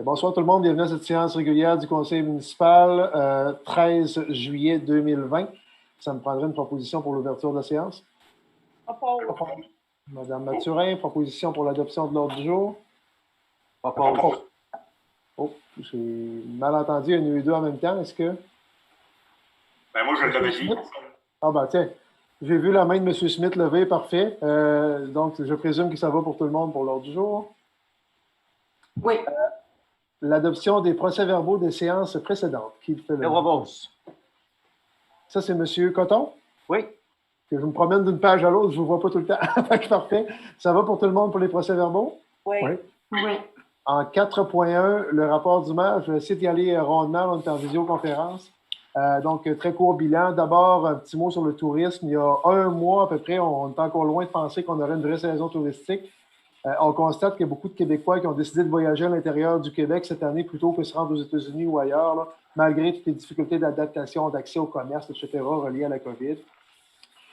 Bonsoir tout le monde, bienvenue à cette séance régulière du Conseil municipal, 13 juillet 2020. Ça me prendrait une proposition pour l'ouverture de la séance. Madame Mathurin, proposition pour l'adoption de l'ordre du jour. Oh, j'ai mal entendu, il y en a eu deux en même temps. Est-ce que. Moi, je l'avais dit. Ah ben tiens, j'ai vu la main de M. Smith levée, parfait. Donc, je présume que ça va pour tout le monde pour l'ordre du jour. Oui. L'adoption des procès-verbaux des séances précédentes. Qui fait le... Ça, c'est M. Coton? Oui. Que je me promène d'une page à l'autre, je ne vous vois pas tout le temps. Parfait. Ça va pour tout le monde pour les procès-verbaux? Oui. Oui. En 4.1, le rapport du maire, je vais essayer d'y aller rondement, on est en visioconférence. Donc, très court bilan. D'abord, un petit mot sur le tourisme. Il y a un mois à peu près, on est encore loin de penser qu'on aurait une vraie saison touristique. On constate qu'il y a beaucoup de Québécois qui ont décidé de voyager à l'intérieur du Québec cette année plutôt que de se rendre aux États-Unis ou ailleurs, là, malgré toutes les difficultés d'adaptation, d'accès au commerce, etc., reliées à la COVID.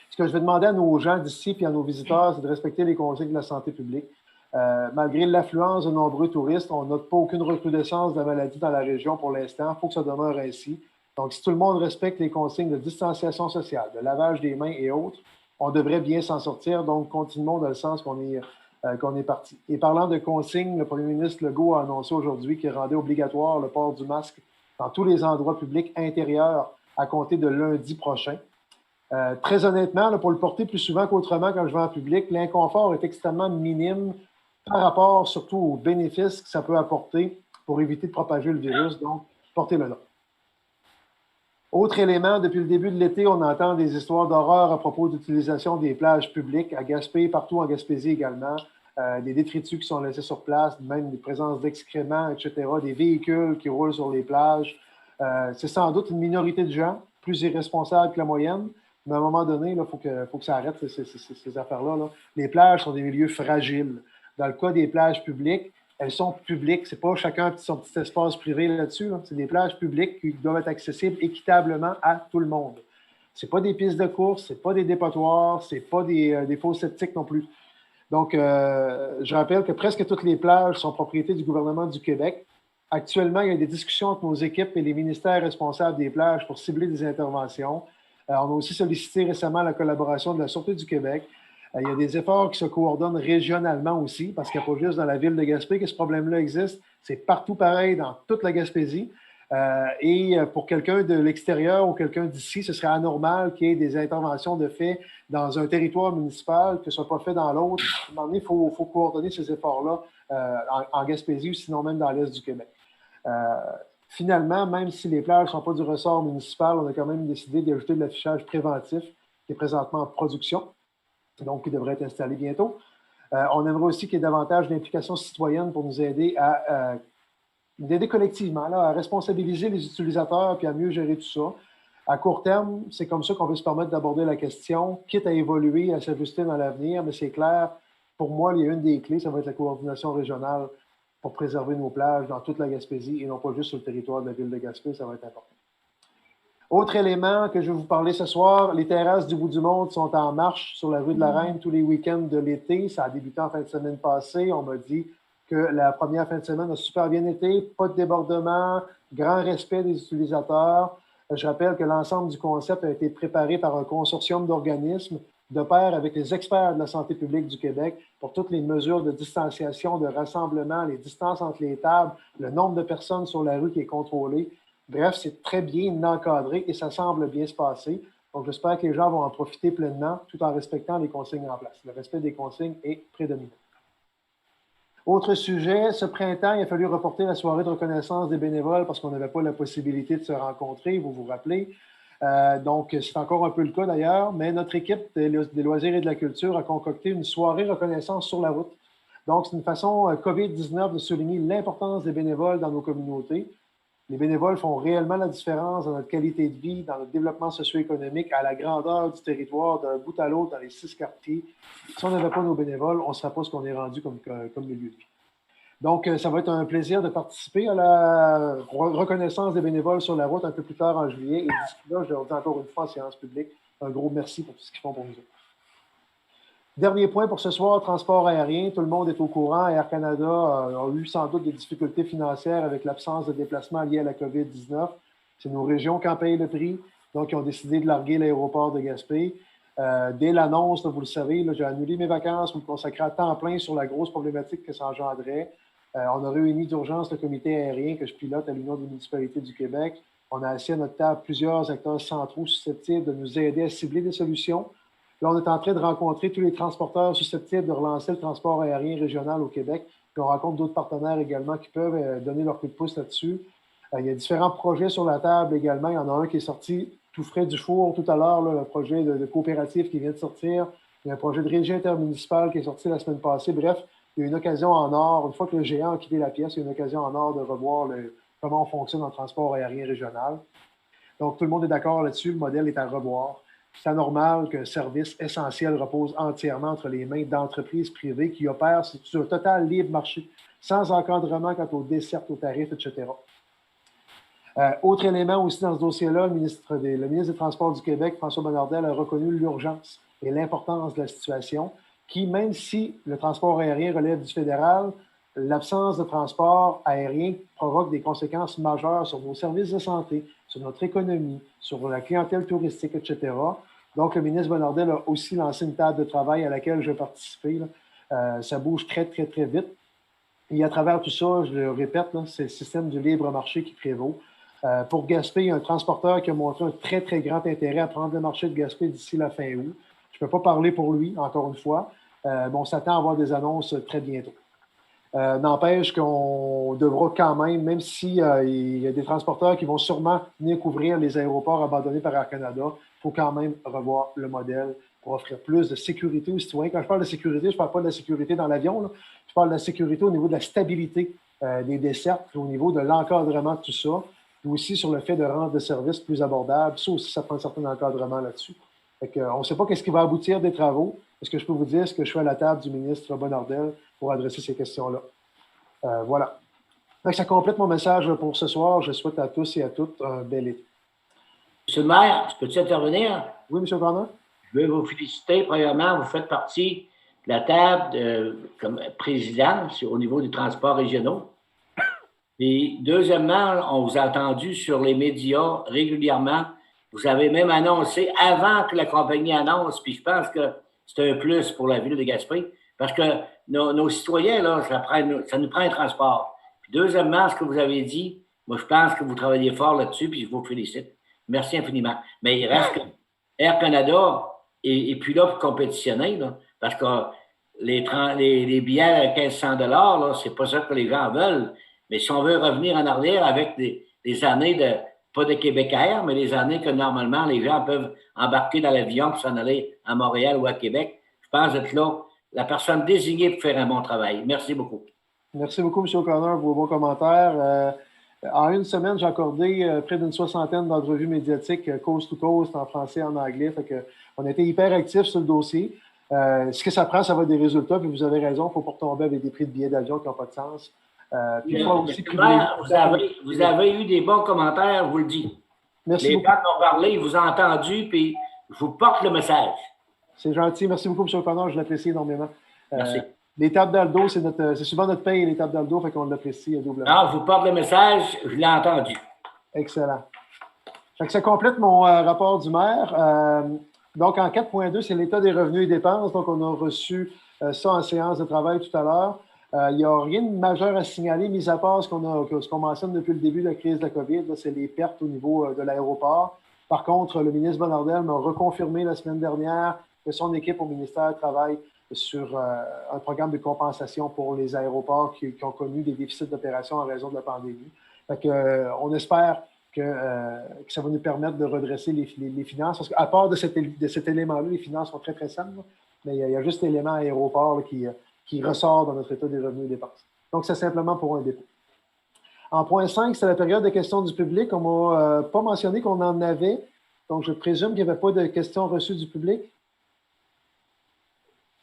Ce que je vais demander à nos gens d'ici et à nos visiteurs, c'est de respecter les consignes de la santé publique. Malgré l'affluence de nombreux touristes, on note pas aucune recrudescence de la maladie dans la région pour l'instant. Il faut que ça demeure ainsi. Donc, si tout le monde respecte les consignes de distanciation sociale, de lavage des mains et autres, on devrait bien s'en sortir. Donc, continuons dans le sens qu'on est parti. Et parlant de consignes, le premier ministre Legault a annoncé aujourd'hui qu'il rendait obligatoire le port du masque dans tous les endroits publics intérieurs à compter de lundi prochain. Très honnêtement, là, pour le porter plus souvent qu'autrement quand je vais en public, l'inconfort est extrêmement minime par rapport surtout aux bénéfices que ça peut apporter pour éviter de propager le virus. Donc, portez-le là. Autre élément, depuis le début de l'été, on entend des histoires d'horreur à propos d'utilisation des plages publiques, à Gaspé, partout en Gaspésie également, des détritus qui sont laissés sur place, même des présences d'excréments, etc., des véhicules qui roulent sur les plages. C'est sans doute une minorité de gens, plus irresponsables que la moyenne, mais à un moment donné, il faut que ça arrête ces affaires-là. Là. Les plages sont des milieux fragiles. Dans le cas des plages publiques, elles sont publiques. C'est pas chacun son petit espace privé là-dessus. Là. C'est des plages publiques qui doivent être accessibles équitablement à tout le monde. C'est pas des pistes de course, c'est pas des dépotoirs, c'est pas des fosses septiques non plus. Donc, je rappelle que presque toutes les plages sont propriété du gouvernement du Québec. Actuellement, il y a des discussions entre nos équipes et les ministères responsables des plages pour cibler des interventions. On a aussi sollicité récemment la collaboration de la Sûreté du Québec. Il y a des efforts qui se coordonnent régionalement aussi, parce qu'il n'y a pas juste dans la ville de Gaspé que ce problème-là existe. C'est partout pareil dans toute la Gaspésie. Et pour quelqu'un de l'extérieur ou quelqu'un d'ici, ce serait anormal qu'il y ait des interventions de fait dans un territoire municipal que ce ne soit pas fait dans l'autre. À un moment donné, il faut coordonner ces efforts-là en Gaspésie ou sinon même dans l'Est du Québec. Finalement, même si les plages ne sont pas du ressort municipal, on a quand même décidé d'ajouter de l'affichage préventif qui est présentement en production, donc qui devrait être installé bientôt. On aimerait aussi qu'il y ait davantage d'implication citoyenne pour nous aider à d'aider collectivement là, à responsabiliser les utilisateurs puis à mieux gérer tout ça. À court terme, c'est comme ça qu'on veut se permettre d'aborder la question, quitte à évoluer, à s'ajuster dans l'avenir, mais c'est clair, pour moi, il y a une des clés, ça va être la coordination régionale pour préserver nos plages dans toute la Gaspésie et non pas juste sur le territoire de la ville de Gaspé, ça va être important. Autre élément que je vais vous parler ce soir, les terrasses du bout du monde sont en marche sur la rue de la Reine tous les week-ends de l'été. Ça a débuté en fin de semaine passée. On m'a dit que la première fin de semaine a super bien été, pas de débordement, grand respect des utilisateurs. Je rappelle que l'ensemble du concept a été préparé par un consortium d'organismes de pair avec les experts de la santé publique du Québec pour toutes les mesures de distanciation, de rassemblement, les distances entre les tables, le nombre de personnes sur la rue qui est contrôlé. Bref, c'est très bien encadré et ça semble bien se passer. Donc, j'espère que les gens vont en profiter pleinement tout en respectant les consignes en place. Le respect des consignes est prédominant. Autre sujet, ce printemps, il a fallu reporter la soirée de reconnaissance des bénévoles parce qu'on n'avait pas la possibilité de se rencontrer, vous vous rappelez. Donc, c'est encore un peu le cas d'ailleurs, mais notre équipe des loisirs et de la culture a concocté une soirée reconnaissance sur la route. Donc, c'est une façon COVID-19 de souligner l'importance des bénévoles dans nos communautés. Les bénévoles font réellement la différence dans notre qualité de vie, dans notre développement socio-économique, à la grandeur du territoire, d'un bout à l'autre, dans les 6 quartiers. Si on n'avait pas nos bénévoles, on ne serait pas ce qu'on est rendu comme milieu de vie. Donc, ça va être un plaisir de participer à la reconnaissance des bénévoles sur la route un peu plus tard en juillet. Et d'ici là, je leur dis encore une fois en séance publique un gros merci pour tout ce qu'ils font pour nous autres. Dernier point pour ce soir, transport aérien. Tout le monde est au courant. Air Canada a eu sans doute des difficultés financières avec l'absence de déplacement lié à la COVID-19. C'est nos régions qui en payent le prix. Donc, ils ont décidé de larguer l'aéroport de Gaspé. Dès l'annonce, vous le savez, j'ai annulé mes vacances pour me consacrer à temps plein sur la grosse problématique que ça engendrait. On a réuni d'urgence le comité aérien que je pilote à l'Union des municipalités du Québec. On a assis à notre table plusieurs acteurs centraux susceptibles de nous aider à cibler des solutions. Là, on est en train de rencontrer tous les transporteurs susceptibles de relancer le transport aérien régional au Québec. Puis on rencontre d'autres partenaires également qui peuvent donner leur coup de pouce là-dessus. Il y a différents projets sur la table également. Il y en a un qui est sorti tout frais du four tout à l'heure, le projet de coopérative qui vient de sortir. Il y a un projet de régie intermunicipale qui est sorti la semaine passée. Bref, il y a une occasion en or. Une fois que le géant a quitté la pièce, il y a une occasion en or de revoir comment on fonctionne en transport aérien régional. Donc, tout le monde est d'accord là-dessus. Le modèle est à revoir. C'est anormal qu'un service essentiel repose entièrement entre les mains d'entreprises privées qui opèrent sur un total libre marché, sans encadrement quant aux dessertes, aux tarifs, etc. Autre élément aussi dans ce dossier-là, le ministre des Transports du Québec, François Bonnardel, a reconnu l'urgence et l'importance de la situation, qui, même si le transport aérien relève du fédéral, l'absence de transport aérien provoque des conséquences majeures sur nos services de santé, sur notre économie, sur la clientèle touristique, etc. Donc, le ministre Bonnardel a aussi lancé une table de travail à laquelle je vais participer. Ça bouge très, très, très vite. Et à travers tout ça, je le répète, c'est le système du libre marché qui prévaut. Pour Gaspé, il y a un transporteur qui a montré un très, très grand intérêt à prendre le marché de Gaspé d'ici la fin août. Je ne peux pas parler pour lui, encore une fois, mais on s'attend à avoir des annonces très bientôt. N'empêche qu'on devra quand même s'il y a des transporteurs qui vont sûrement venir couvrir les aéroports abandonnés par Air Canada, il faut quand même revoir le modèle pour offrir plus de sécurité aux citoyens. Quand je parle de sécurité, je ne parle pas de la sécurité dans l'avion, je parle de la sécurité au niveau de la stabilité des dessertes, au niveau de l'encadrement de tout ça, et aussi sur le fait de rendre le service plus abordable. Ça aussi, ça prend un certain encadrement là-dessus. On ne sait pas ce qui va aboutir des travaux. Ce que je peux vous dire, c'est que je suis à la table du ministre Bonnardel pour adresser ces questions-là. Voilà. Donc, ça complète mon message pour ce soir. Je souhaite à tous et à toutes un bel été. Monsieur le maire, peux-tu intervenir? Oui, M. Grandin? Je veux vous féliciter. Premièrement, vous faites partie de la table comme président au niveau des transports régionaux. Et deuxièmement, on vous a entendu sur les médias régulièrement. Vous avez même annoncé avant que la compagnie annonce, puis je pense que c'est un plus pour la ville de Gaspé, parce que nos citoyens, là, ça nous prend un transport. Puis deuxièmement, ce que vous avez dit, moi, je pense que vous travaillez fort là-dessus, puis je vous félicite. Merci infiniment. Mais il reste que Air Canada est plus là pour compétitionner, là, parce que les billets à 1 500 $, c'est pas ça que les gens veulent. Mais si on veut revenir en arrière avec des années pas de Québec Air, mais des années que normalement les gens peuvent embarquer dans l'avion pour s'en aller à Montréal ou à Québec, je pense être là la personne désignée pour faire un bon travail. Merci beaucoup. Merci beaucoup, M. O'Connor, pour vos bons commentaires. En une semaine, j'ai accordé près d'une 60aine d'entrevues médiatiques coast to coast en français et en anglais. On a été hyper actifs sur le dossier. Ce que ça prend, ça va être des résultats. Puis vous avez raison, il ne faut pas retomber avec des prix de billets d'avion qui n'ont pas de sens. Vous avez eu des bons commentaires, vous le dites. Merci les beaucoup. gens m'ont parlé, ils vous ont entendu, puis je vous porte le message. C'est gentil. Merci beaucoup, M. O'Connor. Je l'apprécie énormément. Merci. Les tables d'Aldo, c'est souvent notre paye, les tables d'Aldo, fait qu'on l'apprécie doublement. Non, je vous porte le message, je l'ai entendu. Excellent. Fait que ça complète mon rapport du maire. Donc, en 4.2, c'est l'état des revenus et dépenses. Donc, on a reçu ça en séance de travail tout à l'heure. Il n'y a rien de majeur à signaler, mis à part ce qu'on mentionne depuis le début de la crise de la COVID. C'est les pertes au niveau de l'aéroport. Par contre, le ministre Bonnardel m'a reconfirmé la semaine dernière que son équipe au ministère travaille sur un programme de compensation pour les aéroports qui ont connu des déficits d'opération en raison de la pandémie. Fait que, on espère que ça va nous permettre de redresser les finances. Parce qu'à part de cet élément-là, les finances sont très, très saines. Mais il y a juste l'élément aéroport là, qui ressort dans notre état des revenus et dépenses. Donc, c'est simplement pour un dépôt. En point 5, c'est la période de questions du public. On ne m'a pas mentionné qu'on en avait. Donc, je présume qu'il n'y avait pas de questions reçues du public.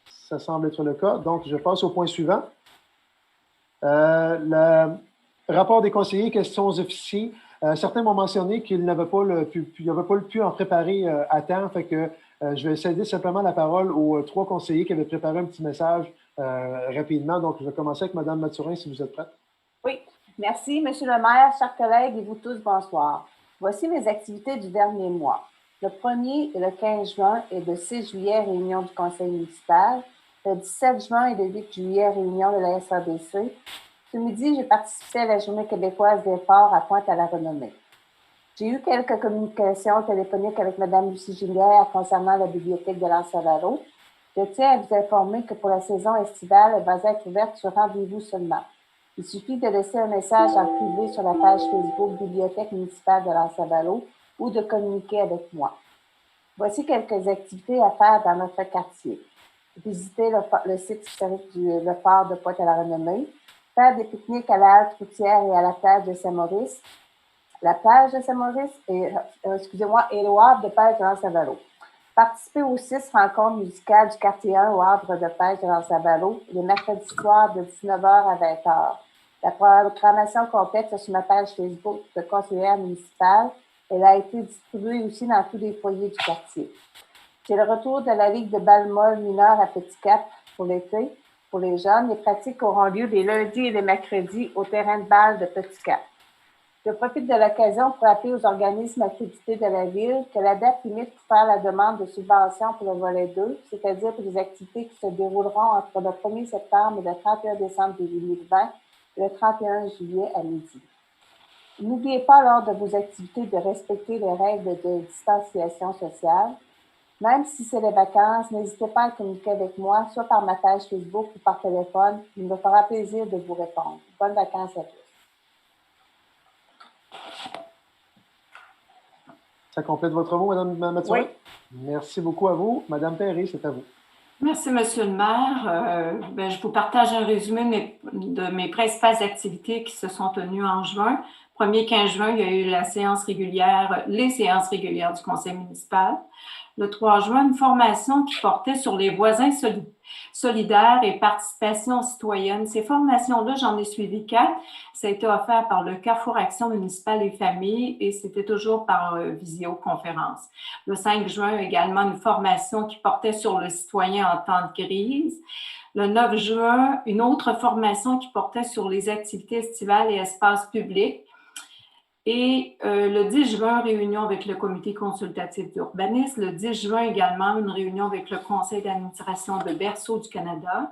Ça semble être le cas. Donc, je passe au point suivant. Le rapport des conseillers, questions aux officiers. Certains m'ont mentionné qu'ils n'avaient pas pu en préparer à temps. Fait que Je vais céder simplement la parole aux trois conseillers qui avaient préparé un petit message rapidement. Donc, je vais commencer avec Mme Mathurin, si vous êtes prête. Oui, merci, Monsieur le maire, chers collègues et vous tous, bonsoir. Voici mes activités du dernier mois. Le 1er et le 15 juin et le 6 juillet, réunion du conseil municipal. Le 17 juin et le 8 juillet, réunion de la SABC. Ce midi, j'ai participé à la Journée québécoise des ports à Pointe-à-la-Renommée. J'ai eu quelques communications téléphoniques avec Mme Lucie Gillière concernant la bibliothèque de l'Anse-à-Valo. Je tiens à vous informer que pour la saison estivale, elle va être ouverte sur rendez-vous seulement. Il suffit de laisser un message en privé sur la page Facebook Bibliothèque municipale de l'Anse-à-Valo ou de communiquer avec moi. Voici quelques activités à faire dans notre quartier. Visiter le site historique du port de Pointe-à-la-Renommée, faire des pique-niques à la halte routière et à la plage de Saint-Maurice. La plage de Saint-Maurice et le havre de pêche de l'Anse-à-Valo. Participer aux 6 rencontres musicales du quartier 1 au havre de pêche de l'Anse-à-Valo les mercredis soirs de 19h à 20h. La programmation complète sur ma page Facebook de conseillère municipale. Elle a été distribuée aussi dans tous les foyers du quartier. C'est le retour de la Ligue de balle-molle mineure à Petit Cap pour l'été. Pour les jeunes, les pratiques auront lieu les lundis et les mercredis au terrain de balle de Petit Cap. Je profite de l'occasion pour rappeler aux organismes accrédités de la Ville que la date limite pour faire la demande de subvention pour le volet 2, c'est-à-dire pour les activités qui se dérouleront entre le 1er septembre et le 31 décembre 2020 et le 31 juillet à midi. N'oubliez pas lors de vos activités de respecter les règles de distanciation sociale. Même si c'est les vacances, n'hésitez pas à communiquer avec moi, soit par ma page Facebook ou par téléphone. Il me fera plaisir de vous répondre. Bonnes vacances à tous. Ça complète votre mot, Mme Mathurin? Oui. Merci beaucoup à vous. Mme Perry, c'est à vous. Merci, Monsieur le maire. Je vous partage un résumé de mes principales activités qui se sont tenues en juin. 1er 15 juin, il y a eu les séances régulières du conseil municipal. Le 3 juin, une formation qui portait sur les voisins solidaires et participation citoyenne. Ces formations-là, j'en ai suivi 4. Ça a été offert par le Carrefour Action municipale et famille et c'était toujours par visioconférence. Le 5 juin, également une formation qui portait sur le citoyen en temps de crise. Le 9 juin, une autre formation qui portait sur les activités estivales et espaces publics. Et le 10 juin, réunion avec le comité consultatif d'urbanisme. Le 10 juin également, une réunion avec le conseil d'administration de Berceau du Canada.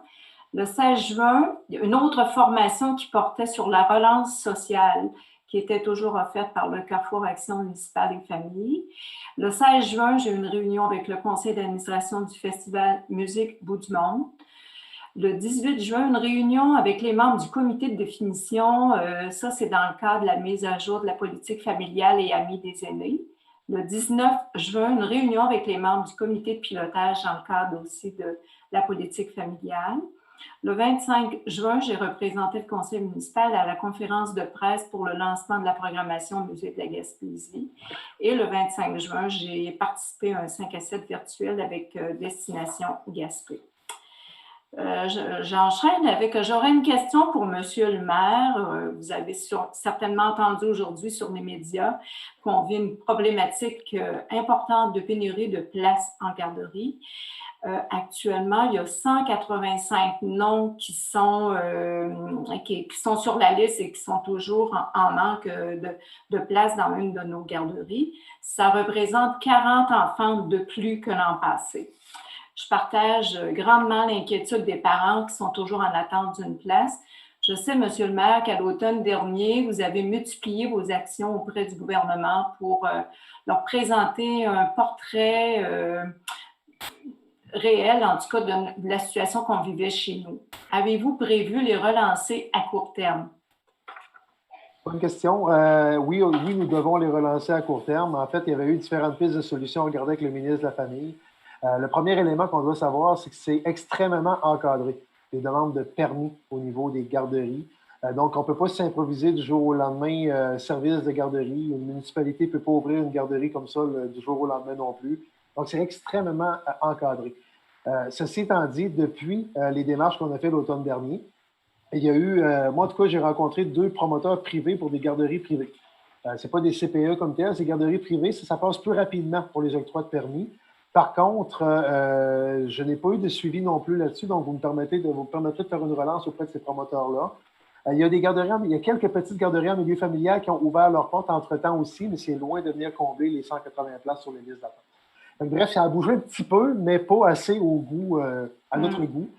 Le 16 juin, une autre formation qui portait sur la relance sociale, qui était toujours offerte par le Carrefour Action municipale et famille. Le 16 juin, j'ai eu une réunion avec le conseil d'administration du festival Musique Bout du Monde. Le 18 juin, une réunion avec les membres du comité de définition. Ça, c'est dans le cadre de la mise à jour de la politique familiale et amis des aînés. Le 19 juin, une réunion avec les membres du comité de pilotage dans le cadre aussi de la politique familiale. Le 25 juin, j'ai représenté le conseil municipal à la conférence de presse pour le lancement de la programmation Musée de la Gaspésie. Et le 25 juin, j'ai participé à un 5 à 7 virtuel avec Destination Gaspé. J'enchaîne avec, j'aurais une question pour Monsieur le maire. Vous avez certainement entendu aujourd'hui sur les médias qu'on vit une problématique importante de pénurie de places en garderie. Actuellement, il y a 185 noms qui sont sur la liste et qui sont toujours en manque de place dans une de nos garderies. Ça représente 40 enfants de plus que l'an passé. Je partage grandement l'inquiétude des parents qui sont toujours en attente d'une place. Je sais, Monsieur le maire, qu'à l'automne dernier, vous avez multiplié vos actions auprès du gouvernement pour leur présenter un portrait réel, en tout cas, de la situation qu'on vivait chez nous. Avez-vous prévu les relancer à court terme? Bonne question. Oui, nous devons les relancer à court terme. En fait, il y avait eu différentes pistes de solutions regardées avec le ministre de la Famille. Le premier élément qu'on doit savoir, c'est que c'est extrêmement encadré, les demandes de permis au niveau des garderies. Donc, on ne peut pas s'improviser du jour au lendemain service de garderie. Une municipalité ne peut pas ouvrir une garderie comme ça du jour au lendemain non plus. Donc, c'est extrêmement encadré. Ceci étant dit, depuis les démarches qu'on a fait l'automne dernier, il y a eu, moi en tout cas, j'ai rencontré 2 promoteurs privés pour des garderies privées. Ce n'est pas des CPE comme tel, c'est garderies privées. Ça passe plus rapidement pour les octrois de permis Par contre, je n'ai pas eu de suivi non plus là-dessus, donc vous me permettrez de faire une relance auprès de ces promoteurs-là. Il y a des garderies, il y a quelques petites garderies en milieu familial qui ont ouvert leurs portes entre-temps aussi, mais c'est loin de venir combler les 180 places sur les listes d'attente. Bref, ça a bougé un petit peu, mais pas assez au goût, à notre goût.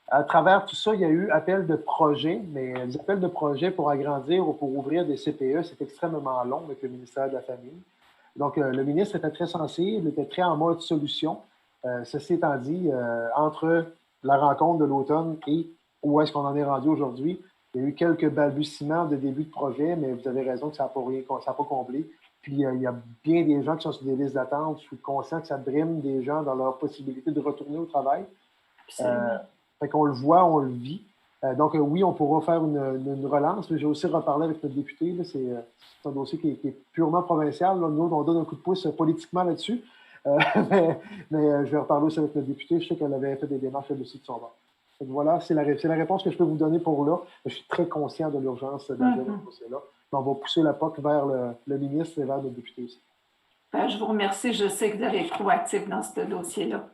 À travers tout ça, il y a eu appel de projets, mais les appels de projets pour agrandir ou pour ouvrir des CPE, c'est extrêmement long avec le ministère de la Famille. Donc, le ministre était très sensible, était très en mode solution. Ceci étant dit, entre la rencontre de l'automne et où est-ce qu'on en est rendu aujourd'hui, il y a eu quelques balbutiements de début de projet, mais vous avez raison que ça n'a pas comblé. Puis, il y a bien des gens qui sont sur des listes d'attente. Je suis conscient que ça brime des gens dans leur possibilité de retourner au travail. Fait qu'on le voit, on le vit. Donc, oui, on pourra faire une relance. J'ai aussi reparlé avec notre député. C'est un dossier qui est purement provincial. Là. Nous, on donne un coup de pouce politiquement là-dessus. Mais je vais reparler aussi avec notre député. Je sais qu'elle avait fait des démarches là-dessus de son bord. Donc, voilà, c'est la réponse que je peux vous donner pour là. Je suis très conscient de l'urgence dans ce dossier-là. On va pousser la POC vers le ministre et vers notre député aussi. Je vous remercie. Je sais que vous allez être proactif dans ce dossier-là.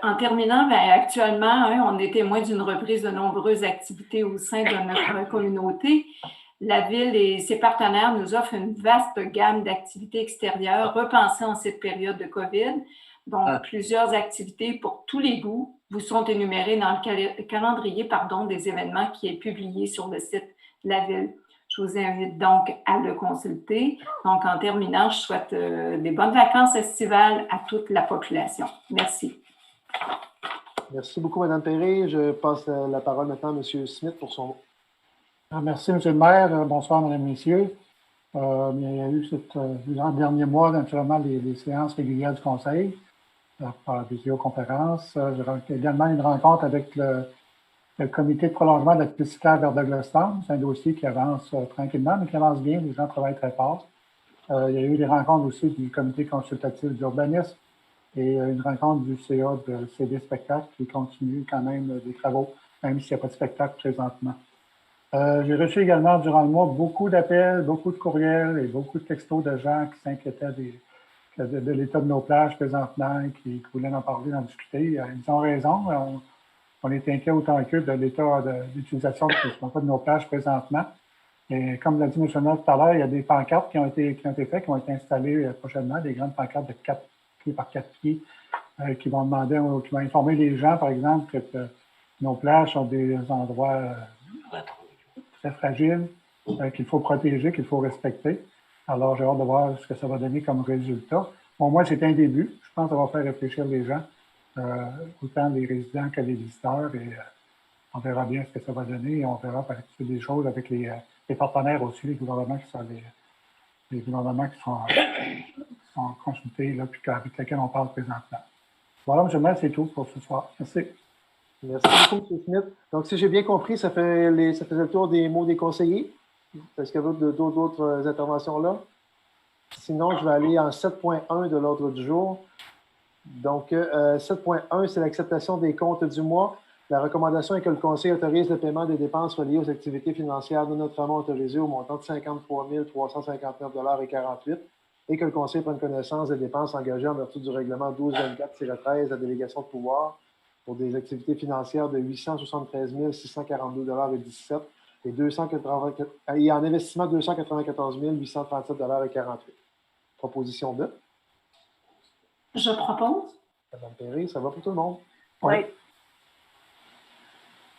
En terminant, actuellement, on est témoin d'une reprise de nombreuses activités au sein de notre communauté. La Ville et ses partenaires nous offrent une vaste gamme d'activités extérieures repensées en cette période de COVID. Donc, plusieurs activités pour tous les goûts vous sont énumérées dans le calendrier des événements qui est publié sur le site de la Ville. Je vous invite donc à le consulter. Donc, en terminant, je souhaite des bonnes vacances estivales à toute la population. Merci. Merci beaucoup, Mme Perret. Je passe la parole maintenant à M. Smith pour son mot. Merci, M. le maire. Bonsoir, Mesdames et Messieurs. Il y a eu durant le dernier mois, naturellement, les séances régulières du Conseil par visioconférence. J'ai également une rencontre avec le comité de prolongement de la piste cyclable vers Douglastown. C'est un dossier qui avance tranquillement, mais qui avance bien. Les gens travaillent très fort. Il y a eu des rencontres aussi du comité consultatif d'urbanisme et une rencontre du CA de CD Spectacle qui continue quand même des travaux, même s'il n'y a pas de spectacle présentement. J'ai reçu également durant le mois beaucoup d'appels, beaucoup de courriels et beaucoup de textos de gens qui s'inquiétaient de l'état de nos plages présentement et qui voulaient en parler, d'en discuter. Ils ont raison. On est inquiet autant qu'eux de l'état d'utilisation de nos plages présentement. Et comme l'a dit M. Nord tout à l'heure, il y a des pancartes qui ont été faites, qui vont être installées prochainement, des grandes pancartes de 4 pieds par 4 pieds qui vont qui vont informer les gens, par exemple, que nos plages sont des endroits très fragiles, qu'il faut protéger, qu'il faut respecter. Alors, j'ai hâte de voir ce que ça va donner comme résultat. Au moins, c'est un début. Je pense que ça va faire réfléchir les gens, autant les résidents que les visiteurs. Et on verra bien ce que ça va donner. Et on verra par la suite des choses avec les partenaires aussi, les gouvernements qui sont consultés, là, puis avec lesquels on parle présentement. Voilà, M. le maire, c'est tout pour ce soir. Merci. Merci beaucoup, M. Smith. Donc, si j'ai bien compris, ça faisait le tour des mots des conseillers. Est-ce qu'il y a d'autres interventions là? Sinon, je vais aller en 7.1 de l'ordre du jour. Donc, 7.1, c'est l'acceptation des comptes du mois. La recommandation est que le Conseil autorise le paiement des dépenses reliées aux activités financières de notre notamment autorisées au montant de 53 359,48 $ et que le Conseil prenne connaissance des dépenses engagées en vertu du règlement 1224-13 de la délégation de pouvoir pour des activités financières de 873 642,17 $ et en investissement 294 837,48 $. Proposition 2. Je propose. Mme Perret, ça va pour tout le monde? Oui.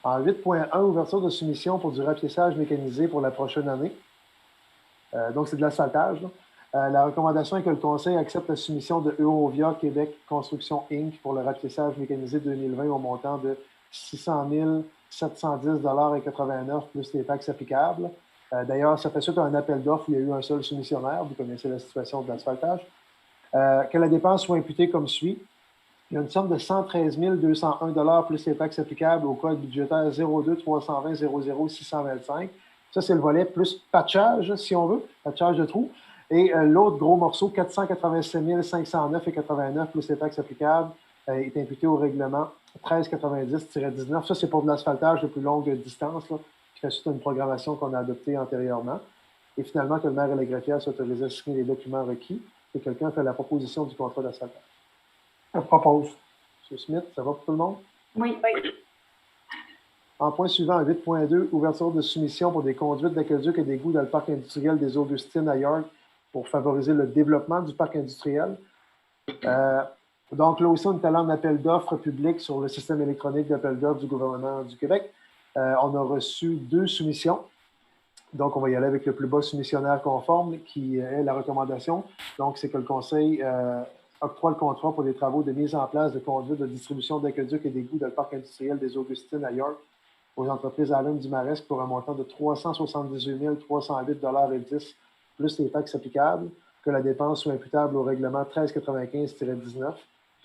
En 8.1, ouverture de soumission pour du rapiessage mécanisé pour la prochaine année. Donc, c'est de l'asphaltage. La recommandation est que le Conseil accepte la soumission de Eurovia Québec Construction Inc. pour le rapiessage mécanisé 2020 au montant de 600 710,89 $ plus les taxes applicables. D'ailleurs, ça fait suite à un appel d'offres où il y a eu un seul soumissionnaire. Vous connaissez la situation de l'asphaltage. Que la dépense soit imputée comme suit. Il y a une somme de 113 201 $ plus les taxes applicables au code budgétaire 02 320 00 625. Ça, c'est le volet plus patchage, si on veut, patchage de trous. Et l'autre gros morceau, 487 509,89 plus les taxes applicables, est imputé au règlement 1390-19. Ça, c'est pour de l'asphaltage de plus longue distance, là, qui fait suite à une programmation qu'on a adoptée antérieurement. Et finalement, que le maire et la greffière soient autorisés à signer les documents requis et quelqu'un fait la proposition du contrat d'asphaltage. Je propose. M. Smith, ça va pour tout le monde? Oui. En point suivant, 8.2, ouverture de soumission pour des conduites d'aqueduc et d'égouts dans le parc industriel des Augustines à York pour favoriser le développement du parc industriel. Donc, là aussi, on est allé en appel d'offres public sur le système électronique d'appel d'offres du gouvernement du Québec. On a reçu 2 soumissions. Donc, on va y aller avec le plus bas soumissionnaire conforme, qui est la recommandation. Donc, c'est que le Conseil octroie le contrat pour des travaux de mise en place de conduites de distribution d'aqueduc et d'égouts dans le parc industriel des Augustines à York aux entreprises Allen du Maresque pour un montant de 378 308,10 plus les taxes applicables, que la dépense soit imputable au règlement 1395-19, que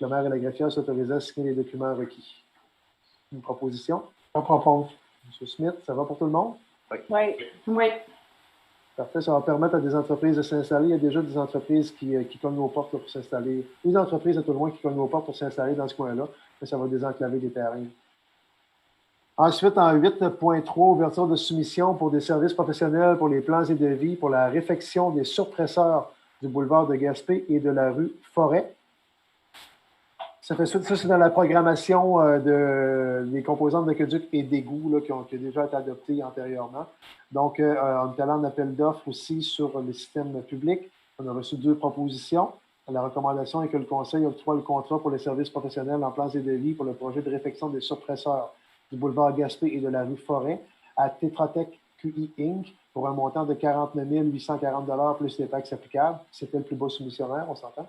le maire et la greffière soient autorisés à signer les documents requis. Une proposition? Je propose. M. Smith, ça va pour tout le monde? Oui. Oui. Parfait, ça va permettre à des entreprises de s'installer. Il y a déjà des entreprises qui cognent aux portes là, pour s'installer. Une entreprise à tout le moins qui cogne aux portes pour s'installer dans ce coin-là, mais ça va désenclaver des terrains. Ensuite, en 8.3, ouverture de soumission pour des services professionnels pour les plans et devis pour la réfection des surpresseurs du boulevard de Gaspé et de la rue Forêt. Ça fait suite, ça c'est dans la programmation des composantes d'aqueduc et d'égouts qui ont déjà été adoptées antérieurement. Donc, on est allé en appel d'offres aussi sur les systèmes publics. On a reçu 2 propositions. La recommandation est que le Conseil octroie le contrat pour les services professionnels en plans et devis pour le projet de réfection des surpresseurs du boulevard Gaspé et de la rue Forêt à Tetra-Tech QI Inc. pour un montant de 49 840 plus les taxes applicables. C'était le plus bas soumissionnaire, on s'entend.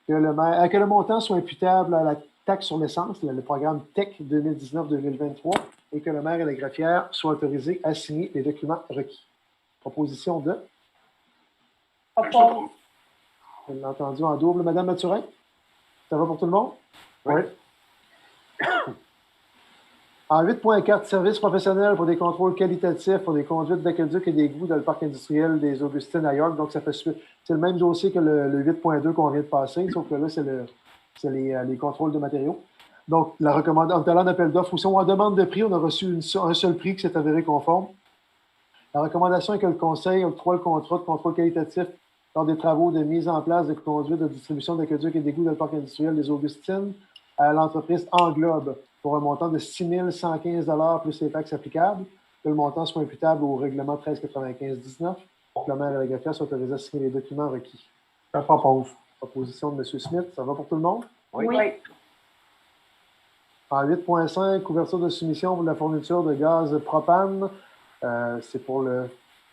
Que le montant soit imputable à la taxe sur l'essence, le programme TEC 2019-2023, et que le maire et la greffière soient autorisés à signer les documents requis. Proposition de? Propose. Je l'ai entendu en double. Madame Mathurin, ça va pour tout le monde? Oui. En 8.4, services professionnels pour des contrôles qualitatifs pour des conduites d'aqueduc et d'égouts dans le parc industriel des Augustines à York. Donc, ça fait suite. C'est le même dossier que le 8.2 qu'on vient de passer, sauf que là, c'est les contrôles de matériaux. Donc, la recommandation, en talent d'appel d'offres, ou en demande de prix, on a reçu un seul prix qui s'est avéré conforme. La recommandation est que le Conseil octroie le contrat de contrôle qualitatif lors des travaux de mise en place de conduites de distribution d'aqueduc et d'égouts dans le parc industriel des Augustines à l'entreprise Englobe pour un montant de 6 115 plus les taxes applicables, que le montant soit imputable au règlement 1395-19, pour que le maire et la greffière soient autorisés à signer les documents requis. Je propose. Proposition de M. Smith, ça va pour tout le monde? Oui. En 8.5, ouverture de soumission pour la fourniture de gaz propane. C'est pour le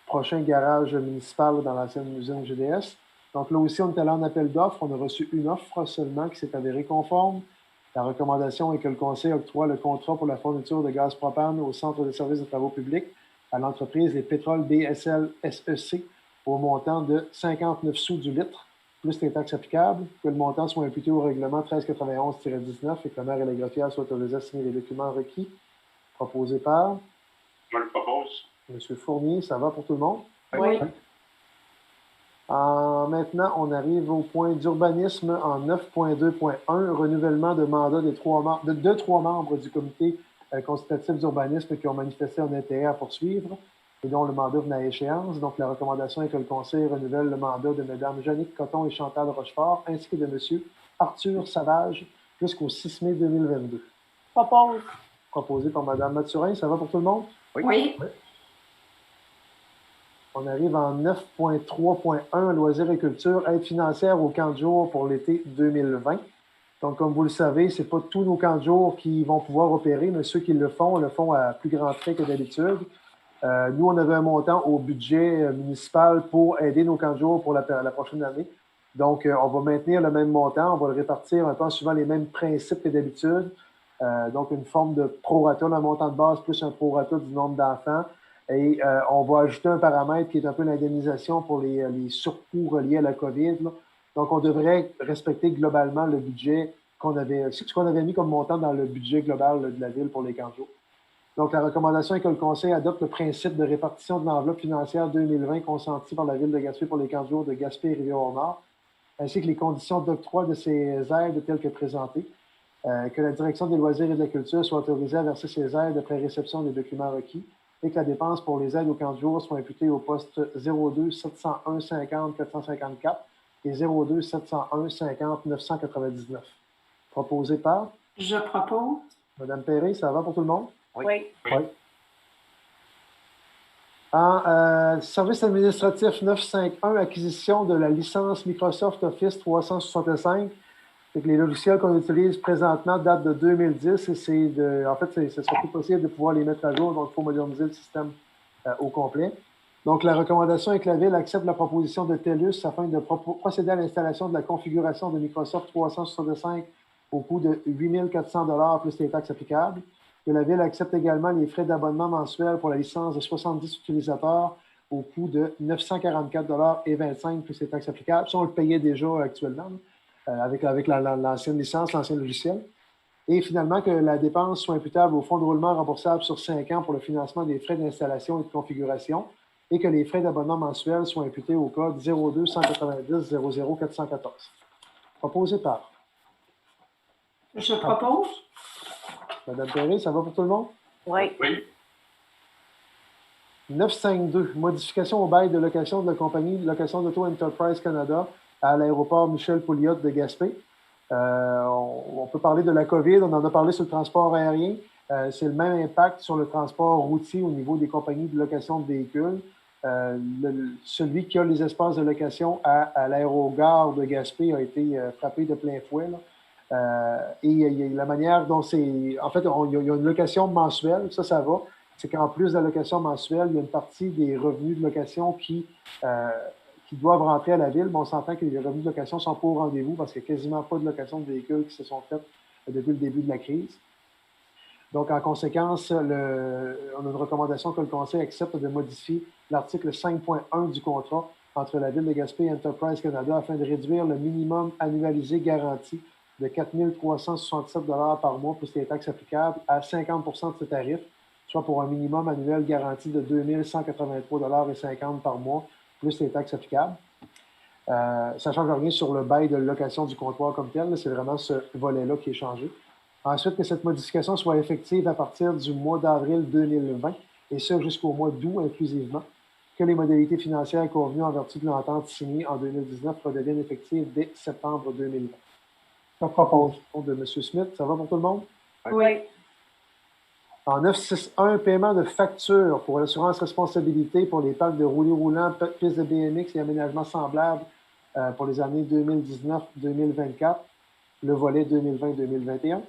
prochain garage municipal dans l'ancienne usine GDS. Donc là aussi, on est allé en appel d'offres. On a reçu une offre seulement qui s'est avérée conforme. La recommandation est que le Conseil octroie le contrat pour la fourniture de gaz propane au Centre de services de travaux publics à l'entreprise Les Pétroles BSL SEC au montant de 59 sous du litre, plus les taxes applicables, que le montant soit imputé au règlement 1391-19 et que le maire et la greffière soient autorisés à signer les documents requis. Proposé par Je le propose. M. Fournier. Ça va pour tout le monde? Oui. Maintenant, on arrive au point d'urbanisme en 9.2.1, renouvellement de mandat de 3 membres du comité consultatif d'urbanisme qui ont manifesté un intérêt à poursuivre et dont le mandat venait à échéance. Donc, la recommandation est que le Conseil renouvelle le mandat de Mme Jannick Coton et Chantal Rochefort, ainsi que de M. Arthur Savage jusqu'au 6 mai 2022. Propose. Proposé par Mme Mathurin. Ça va pour tout le monde? Oui. On arrive en 9.3.1, loisirs et culture, aide financière au camp de jour pour l'été 2020. Donc, comme vous le savez, ce n'est pas tous nos camps de jour qui vont pouvoir opérer, mais ceux qui le font à plus grand trait que d'habitude. Nous, on avait un montant au budget municipal pour aider nos camps de jour pour la prochaine année. Donc, on va maintenir le même montant, on va le répartir un peu en suivant les mêmes principes que d'habitude. Donc, une forme de prorata, un montant de base plus un prorata du nombre d'enfants. Et on va ajouter un paramètre qui est un peu l'indemnisation pour les surcoûts reliés à la COVID. Là. Donc, on devrait respecter globalement le budget ce qu'on avait mis comme montant dans le budget global de la Ville pour les camps de jour. Donc, la recommandation est que le Conseil adopte le principe de répartition de l'enveloppe financière 2020 consentie par la Ville de Gaspé pour les camps de jour de Gaspé et Rivière-au-Nord, ainsi que les conditions d'octroi de ces aides telles que présentées. Que la Direction des loisirs et de la culture soit autorisée à verser ces aides après réception des documents requis et que la dépense pour les aides aux camps de jour soit imputée au poste 02 701 50 454 et 02 701 50 999. Proposé par Je propose. Mme Perret. Ça va pour tout le monde? Oui. Oui. En service administratif 951, acquisition de la licence Microsoft Office 365. Fait que les logiciels qu'on utilise présentement datent de 2010 et en fait, ce serait plus possible de pouvoir les mettre à jour, donc il faut moderniser le système au complet. Donc, la recommandation est que la Ville accepte la proposition de TELUS afin de procéder à l'installation de la configuration de Microsoft 365 au coût de 8 400 plus les taxes applicables. Que la Ville accepte également les frais d'abonnement mensuels pour la licence de 70 utilisateurs au coût de 944,25 plus les taxes applicables. Ça, on le payait déjà actuellement avec l'ancienne licence, l'ancien logiciel. Et finalement, que la dépense soit imputable au fonds de roulement remboursable sur 5 ans pour le financement des frais d'installation et de configuration et que les frais d'abonnement mensuels soient imputés au code 02 190 00 414. Proposé par Je propose. Mme Perret. Ça va pour tout le monde? Oui. Oui. 952, modification au bail de location de la compagnie de location d'Auto Enterprise Canada à l'aéroport Michel Pouliot de Gaspé. On peut parler de la COVID, on en a parlé sur le transport aérien. C'est le même impact sur le transport routier au niveau des compagnies de location de véhicules. Celui qui a les espaces de location à l'aérogare de Gaspé a été frappé de plein fouet. Et la manière dont c'est... En fait, il y a une location mensuelle, ça va. C'est qu'en plus de la location mensuelle, il y a une partie des revenus de location qui doivent rentrer à la Ville, mais on s'entend que les revenus de location sont pas au rendez-vous parce qu'il n'y a quasiment pas de location de véhicules qui se sont faites depuis le début de la crise. Donc, en conséquence, on a une recommandation que le Conseil accepte de modifier l'article 5.1 du contrat entre la Ville de Gaspé et Enterprise Canada afin de réduire le minimum annualisé garanti de 4 367 par mois plus les taxes applicables à 50 de ce tarif, soit pour un minimum annuel garanti de 2 183,50 par mois plus les taxes applicables. Ça ne change rien sur le bail de location du comptoir comme tel, c'est vraiment ce volet-là qui est changé. Ensuite, que cette modification soit effective à partir du mois d'avril 2020, et ce jusqu'au mois d'août inclusivement, que les modalités financières convenues en vertu de l'entente signée en 2019 redeviennent effectives dès septembre 2020. Je propose. De M. Smith, ça va pour tout le monde? Oui. En 961, paiement de factures pour l'assurance responsabilité pour les parcs de roulis-roulants, pistes de BMX et aménagements semblables pour les années 2019-2024, le volet 2020-2021.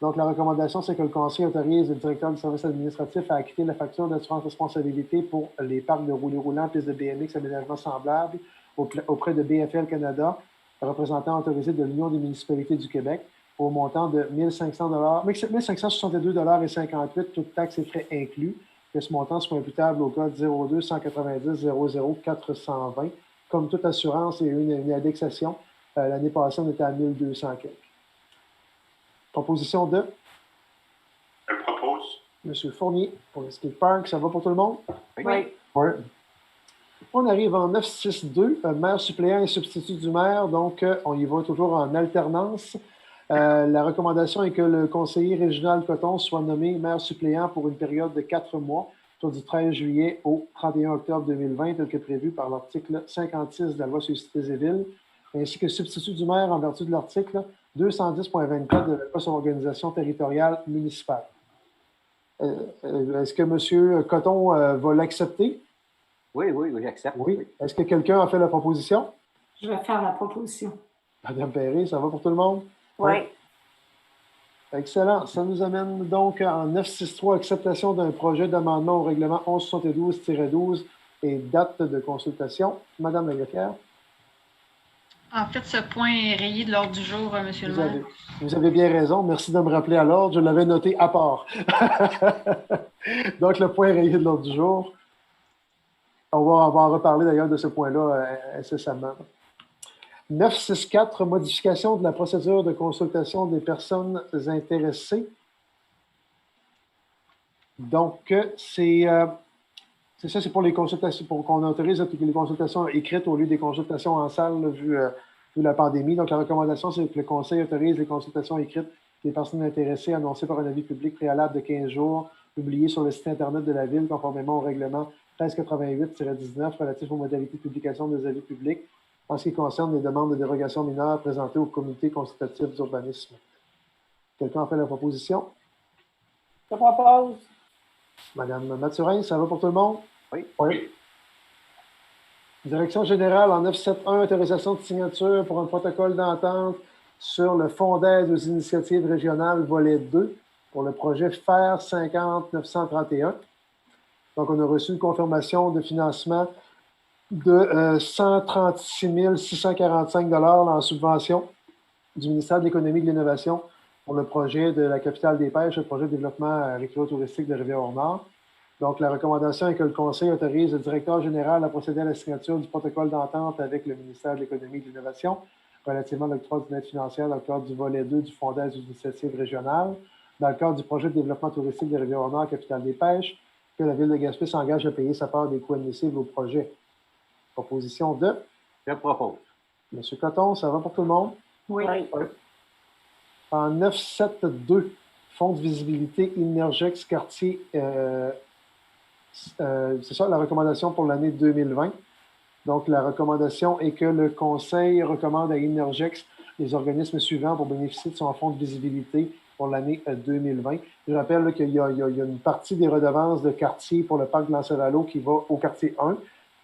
Donc, la recommandation, c'est que le Conseil autorise le directeur du service administratif à acquitter la facture d'assurance responsabilité pour les parcs de roulis-roulants, pistes de BMX, aménagements semblables auprès de BFL Canada, représentant autorisé de l'Union des municipalités du Québec, au montant de 1 562,58 toutes taxes et frais inclus, que ce montant soit imputable au code 02 190 00 420. Comme toute assurance, il y a eu une indexation. L'année passée, on était à 1 200 quelques. Proposition de Je propose. M. Fournier pour le skatepark. Ça va pour tout le monde? Oui. Oui. On arrive en 962, maire suppléant et substitut du maire. Donc, on y va toujours en alternance. La recommandation est que le conseiller régional Coton soit nommé maire suppléant pour une période de 4 mois, soit du 13 juillet au 31 octobre 2020, tel que prévu par l'article 56 de la loi sur les cités et villes, ainsi que substitut du maire en vertu de l'article 210.24 de la loi sur l'organisation territoriale municipale. Est-ce que M. Coton va l'accepter? Oui, j'accepte. Oui. Est-ce que quelqu'un a fait la proposition? Je vais faire la proposition. Madame Perret, ça va pour tout le monde? Oui. Excellent. Ça nous amène donc en 963, acceptation d'un projet d'amendement au règlement 1172-12 et date de consultation. Madame la greffière. En fait, ce point est rayé de l'ordre du jour, Monsieur le maire. Vous avez bien raison. Merci de me rappeler à l'ordre. Je l'avais noté à part. Donc, le point est rayé de l'ordre du jour. On va en reparler d'ailleurs de ce point-là incessamment. 964, modification de la procédure de consultation des personnes intéressées. Donc, c'est ça, c'est pour les consultations, pour qu'on autorise les consultations écrites au lieu des consultations en salle, vu la pandémie. Donc, la recommandation, c'est que le Conseil autorise les consultations écrites des personnes intéressées annoncées par un avis public préalable de 15 jours, publié sur le site Internet de la Ville, conformément au règlement 1388-19 relatif aux modalités de publication des avis publics en ce qui concerne les demandes de dérogation mineure présentées au comité consultatif d'urbanisme. Quelqu'un a fait la proposition? Je propose. Madame Mathurin, ça va pour tout le monde? Oui. Oui. Direction générale en 971, autorisation de signature pour un protocole d'entente sur le Fonds d'aide aux initiatives régionales volet 2 pour le projet FAIR 50-931. Donc, on a reçu une confirmation de financement de 136 645 en subvention du ministère de l'Économie et de l'Innovation pour le projet de la capitale des pêches, le projet de développement récréo-touristique de Rivière-au-Nord. Donc, la recommandation est que le Conseil autorise le directeur général à procéder à la signature du protocole d'entente avec le ministère de l'Économie et de l'Innovation relativement à l'octroi d'une aide financière dans le cadre du volet 2 du Fonds d'aide aux initiatives régionales, dans le cadre du projet de développement touristique de Rivière-au-Nord, capitale des pêches, que la Ville de Gaspé s'engage à payer sa part des coûts admissibles au projet. Proposition de Je propose. M. Coton, ça va pour tout le monde? Oui. En 972, Fonds de visibilité Innergex quartier, c'est ça la recommandation pour l'année 2020. Donc, la recommandation est que le Conseil recommande à Innergex les organismes suivants pour bénéficier de son fonds de visibilité pour l'année 2020. Je rappelle là, qu'il y a une partie des redevances de quartier pour le parc de Lancervallo qui va au quartier 1.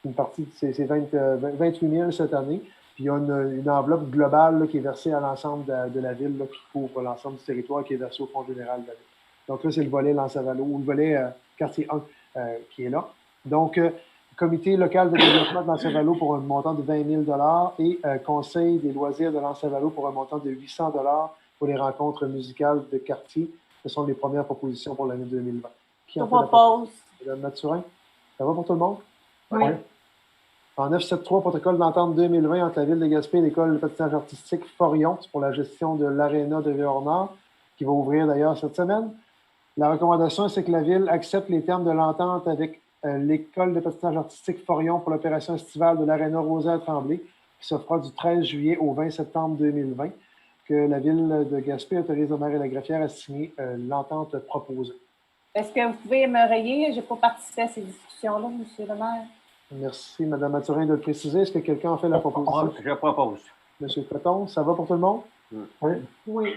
Une partie, c'est 28 000 cette année. Puis il y a une enveloppe globale là, qui est versée à l'ensemble de la ville, là, qui couvre l'ensemble du territoire, qui est versée au Fonds général de la ville. Donc là, c'est le volet Lancervallo ou le volet quartier 1 qui est là. Donc, comité local de développement de Lancervallo pour un montant de 20 000 et conseil des loisirs de Lancervallo pour un montant de 800 pour les rencontres musicales de quartier. Ce sont les premières propositions pour l'année 2020. Qui Je en fait la propose. Madame Mathurin, ça va pour tout le monde? Oui. En 973, protocole d'entente 2020 entre la Ville de Gaspé et l'École de patinage artistique Forion pour la gestion de l'aréna de Rivière-au-Nord, qui va ouvrir d'ailleurs cette semaine. La recommandation, c'est que la Ville accepte les termes de l'entente avec l'École de patinage artistique Forion pour l'opération estivale de l'aréna Rosaire-Tremblay, qui se fera du 13 juillet au 20 septembre 2020, que la Ville de Gaspé autorise le maire et la greffière à signer l'entente proposée. Est-ce que vous pouvez me rayer? Je n'ai pas participé à ces discussions-là, M. le maire. Merci, Mme Mathurin, de le préciser. Est-ce que quelqu'un a fait la proposition? Je propose. M. Coton, ça va pour tout le monde? Oui. Oui.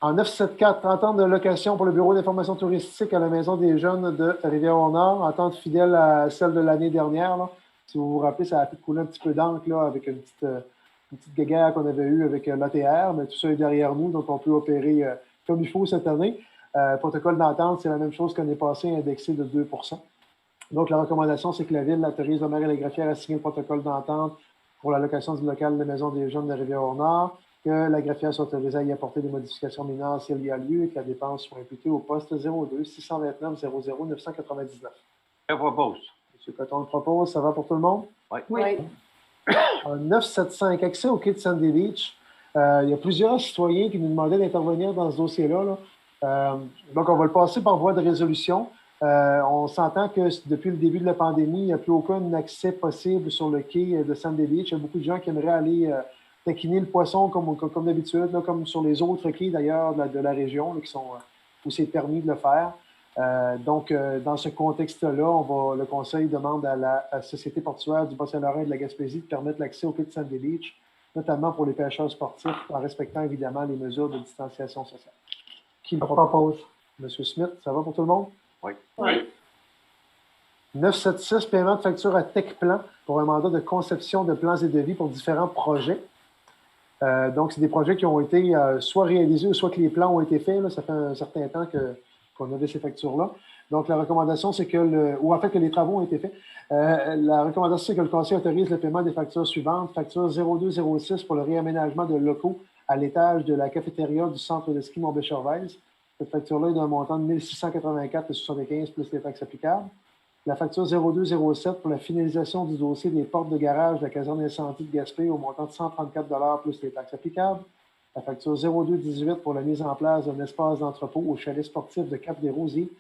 En 974, entente de location pour le Bureau d'information touristique à la Maison des Jeunes de Rivière-au-Nord, entente fidèle à celle de l'année dernière. Là. Si vous vous rappelez, ça a fait couler un petit peu d'encre là, avec une petite guéguerre qu'on avait eue avec l'ATR, mais tout ça est derrière nous, donc on peut opérer comme il faut cette année. Protocole d'entente, c'est la même chose qu'année passée, indexé de 2 %. Donc, la recommandation, c'est que la Ville autorise le maire et la greffière à signer le protocole d'entente pour la location du local de la Maison des Jeunes de Rivière-au-Nord, que la greffière soit autorisée à y apporter des modifications mineures s'il y a lieu et que la dépense soit imputée au poste 02 629 00 999. Je propose. M. Coton le propose. Ça va pour tout le monde? Oui. En 975, accès au quai de Sandy Beach. Il y a plusieurs citoyens qui nous demandaient d'intervenir dans ce dossier-là. Là. Donc, on va le passer par voie de résolution. On s'entend que depuis le début de la pandémie, il n'y a plus aucun accès possible sur le quai de Sandy Beach. Il y a beaucoup de gens qui aimeraient aller taquiner le poisson comme d'habitude, là, comme sur les autres quais d'ailleurs de la région là, où c'est permis de le faire. Donc, dans ce contexte-là, le Conseil demande à la Société portuaire du Bas-Saint-Laurent et de la Gaspésie de permettre l'accès au quai de Sandy Beach, notamment pour les pêcheurs sportifs, en respectant évidemment les mesures de distanciation sociale. Qui le propose? M. Smith, ça va pour tout le monde? Oui. Oui. 976, paiement de facture à TechPlan pour un mandat de conception de plans et devis pour différents projets. Donc, c'est des projets qui ont été soit réalisés ou soit que les plans ont été faits. Là, ça fait un certain temps qu'on avait ces factures-là. Donc, la recommandation, c'est que que les travaux ont été faits. La recommandation, c'est que le Conseil autorise le paiement des factures suivantes. Facture 0206 pour le réaménagement de locaux à l'étage de la cafétéria du centre de ski Mont-Béchervaise. Cette facture-là est d'un montant de 1 684,75 plus les taxes applicables. La facture 0207 pour la finalisation du dossier des portes de garage de la caserne incendie de Gaspé au montant de 134 plus les taxes applicables. La facture 0218 pour la mise en place d'un espace d'entrepôt au chalet sportif de Cap-des-Rosiers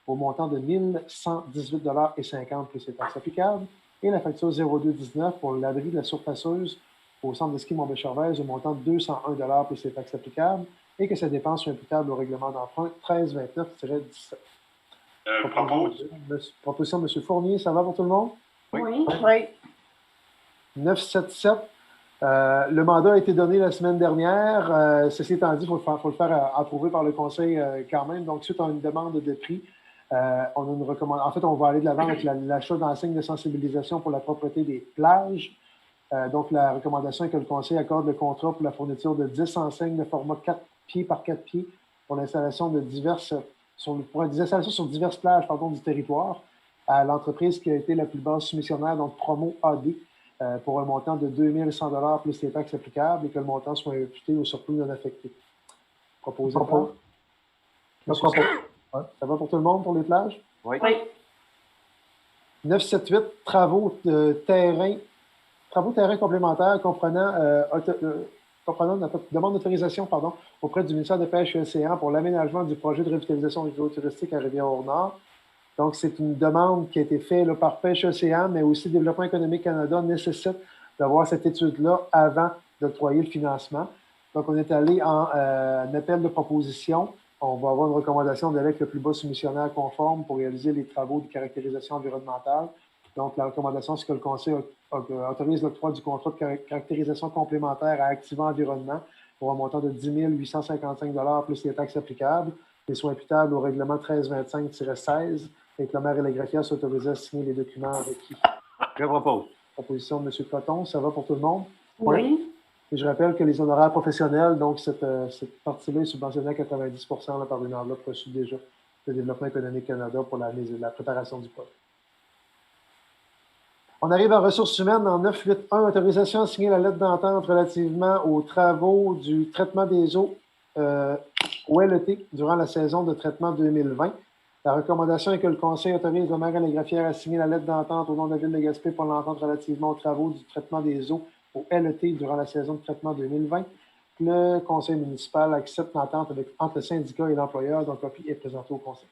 au montant de 1 118,50 plus les taxes applicables. Et la facture 0219 pour l'abri de la surfaceuse au centre de ski Mont-Béchervaise au montant de 201 plus les taxes applicables et que sa dépense soit imputable au règlement d'emprunt 1329-17. Proposition de M. Fournier, ça va pour tout le monde? Oui. Oui. 977, Le mandat a été donné la semaine dernière. Ceci étant dit, il faut le faire approuver par le conseil quand même. Donc, suite à une demande de prix, on a une recommandation. En fait, on va aller de l'avant avec l'achat d'enseignes de sensibilisation pour la propreté des plages. Donc, la recommandation est que le conseil accorde le contrat pour la fourniture de 10 enseignes de format 4 pieds par 4 pieds pour l'installation de pour des installations sur diverses plages du territoire à l'entreprise qui a été la plus basse soumissionnaire, donc Promo AD, pour un montant de 2 100 $ plus les taxes applicables et que le montant soit imputé au surplus non affecté. Proposé par? Ça va pour tout le monde pour les plages? Oui. 978, travaux terrain complémentaires comprenant notre demande d'autorisation auprès du ministère de Pêche et Océan pour l'aménagement du projet de revitalisation touristique à Rivière-au-Nord. Donc, c'est une demande qui a été faite par Pêche et Océan, mais aussi Développement économique Canada nécessite d'avoir cette étude-là avant d'octroyer le financement. Donc, on est allé en appel de proposition. On va avoir une recommandation de l'ELEC le plus bas soumissionnaire conforme pour réaliser les travaux de caractérisation environnementale. Donc, la recommandation, c'est que le Conseil autorise l'octroi du contrat de caractérisation complémentaire à Activa Environnement pour un montant de 10 855 $ plus les taxes applicables, et soit imputable au règlement 1325-16, et que le maire et la greffière soient autorisés à signer les documents requis. Je propose. Proposition de M. Coton, ça va pour tout le monde? Oui. Et je rappelle que les honoraires professionnels, donc cette partie-là est subventionnée à 90 % par une enveloppe reçue déjà de Développement économique Canada pour la préparation du projet. On arrive en ressources humaines en 981, autorisation à signer la lettre d'entente relativement aux travaux du traitement des eaux au LET durant la saison de traitement 2020. La recommandation est que le Conseil autorise le maire et les greffières à signer la lettre d'entente au nom de la Ville de Gaspé pour l'entente relativement aux travaux du traitement des eaux au LET durant la saison de traitement 2020. Le Conseil municipal accepte l'entente entre le syndicat et l'employeur, dont copie est présentée au Conseil.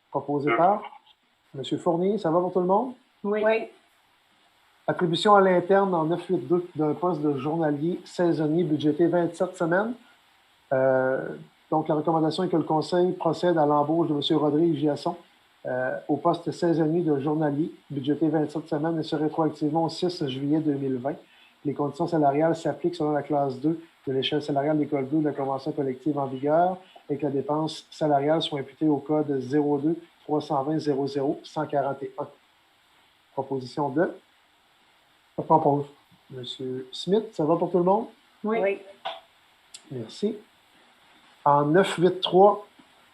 Proposé par M. Fournier, ça va pour tout le monde? Oui. Attribution à l'interne en 982 d'un poste de journalier saisonnier budgété 27 semaines. Donc, la recommandation est que le Conseil procède à l'embauche de M. Rodrigue Giasson au poste saisonnier de journalier budgété 27 semaines et ce rétroactivement au 6 juillet 2020. Les conditions salariales s'appliquent selon la classe 2 de l'échelle salariale d'école 2 de la Convention collective en vigueur et que la dépense salariale soit imputée au code 02 320 00 141. Proposition 2. Je propose. M. Smith, ça va pour tout le monde? Oui. Merci. En 983,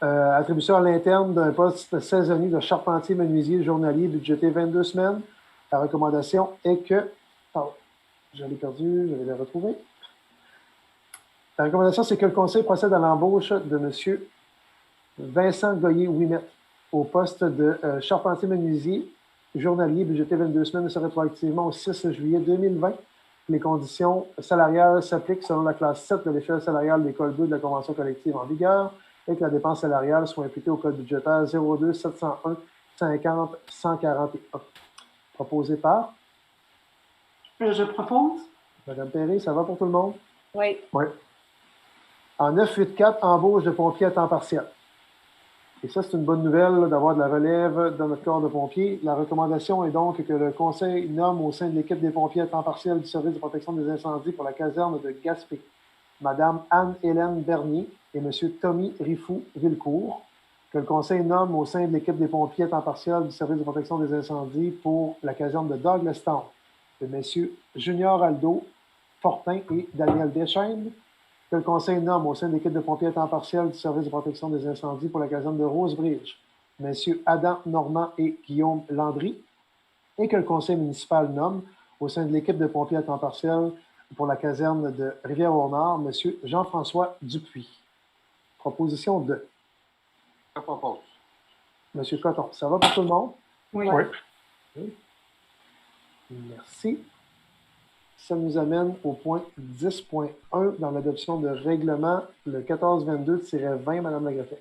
attribution à l'interne d'un poste saisonnier de charpentier menuisier journalier budgété 22 semaines. La recommandation est que... Pardon, je l'ai perdu, je vais le retrouver. La recommandation, c'est que le Conseil procède à l'embauche de M. Vincent Goyer-Ouimet au poste de charpentier menuisier journalier budgété 22 semaines et se rétroactivement au 6 juillet 2020. Les conditions salariales s'appliquent selon la classe 7 de l'échelle salariale d'école 2 de la Convention collective en vigueur et que la dépense salariale soit imputée au code budgétaire 02 701 50 141. Proposé par? Je propose. Mme Perry, ça va pour tout le monde? Oui. En 984, embauche de pompiers à temps partiel. Et ça, c'est une bonne nouvelle d'avoir de la relève dans notre corps de pompiers. La recommandation est donc que le Conseil nomme au sein de l'équipe des pompiers à temps partiel du Service de protection des incendies pour la caserne de Gaspé, Mme Anne-Hélène Bernier et M. Tommy Rifou-Villecourt. Que le Conseil nomme au sein de l'équipe des pompiers à temps partiel du Service de protection des incendies pour la caserne de Douglastown, de M. Junior Aldo Fortin et Daniel Deschaines. Que le Conseil nomme au sein de l'équipe de pompiers à temps partiel du Service de protection des incendies pour la caserne de Rosebridge, M. Adam Normand et Guillaume Landry, et que le Conseil municipal nomme au sein de l'équipe de pompiers à temps partiel pour la caserne de Rivière-au-Nord, M. Jean-François Dupuis. Proposition 2. Je propose. M. Coton, ça va pour tout le monde? Oui. Merci. Ça nous amène au point 10.1 dans l'adoption de règlement le 1422-20, Mme Lagreffière.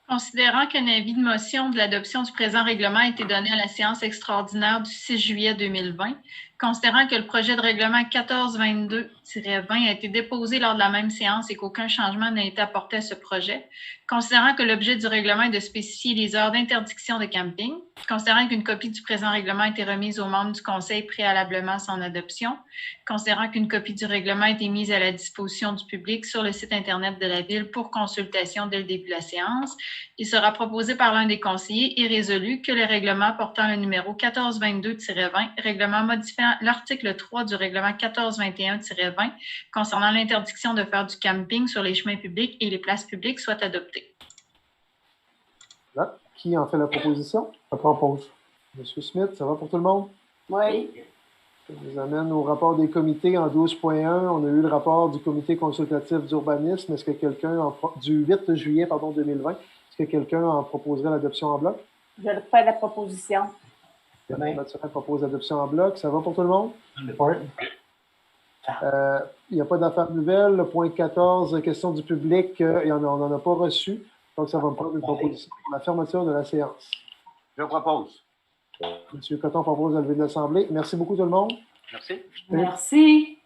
Considérant qu'un avis de motion de l'adoption du présent règlement a été donné à la séance extraordinaire du 6 juillet 2020, Considérant que le projet de règlement 1422-20 a été déposé lors de la même séance et qu'aucun changement n'a été apporté à ce projet, considérant que l'objet du règlement est de spécifier les heures d'interdiction de camping, considérant qu'une copie du présent règlement a été remise aux membres du Conseil préalablement à son adoption, considérant qu'une copie du règlement a été mise à la disposition du public sur le site Internet de la Ville pour consultation dès le début de la séance, il sera proposé par l'un des conseillers et résolu que le règlement portant le numéro 1422-20, règlement modifiant l'article 3 du règlement 1421-20 concernant l'interdiction de faire du camping sur les chemins publics et les places publiques soit adopté. Là, qui en fait la proposition? Je propose. Monsieur Smith, ça va pour tout le monde? Oui. Ça nous amène au rapport des comités en 12.1. On a eu le rapport du comité consultatif d'urbanisme. Est-ce que quelqu'un, du 8 juillet 2020, est-ce que quelqu'un en proposerait l'adoption en bloc? Je fais la proposition. Mathurin propose l'adoption en bloc. Ça va pour tout le monde? Oui. Il n'y a pas d'affaires nouvelles. Le point 14, question du public, on n'en a pas reçu. Donc, ça va me prendre une proposition pour la fermeture de la séance. Je propose. M. Cotton propose de lever de l'Assemblée. Merci beaucoup tout le monde. Merci. Merci.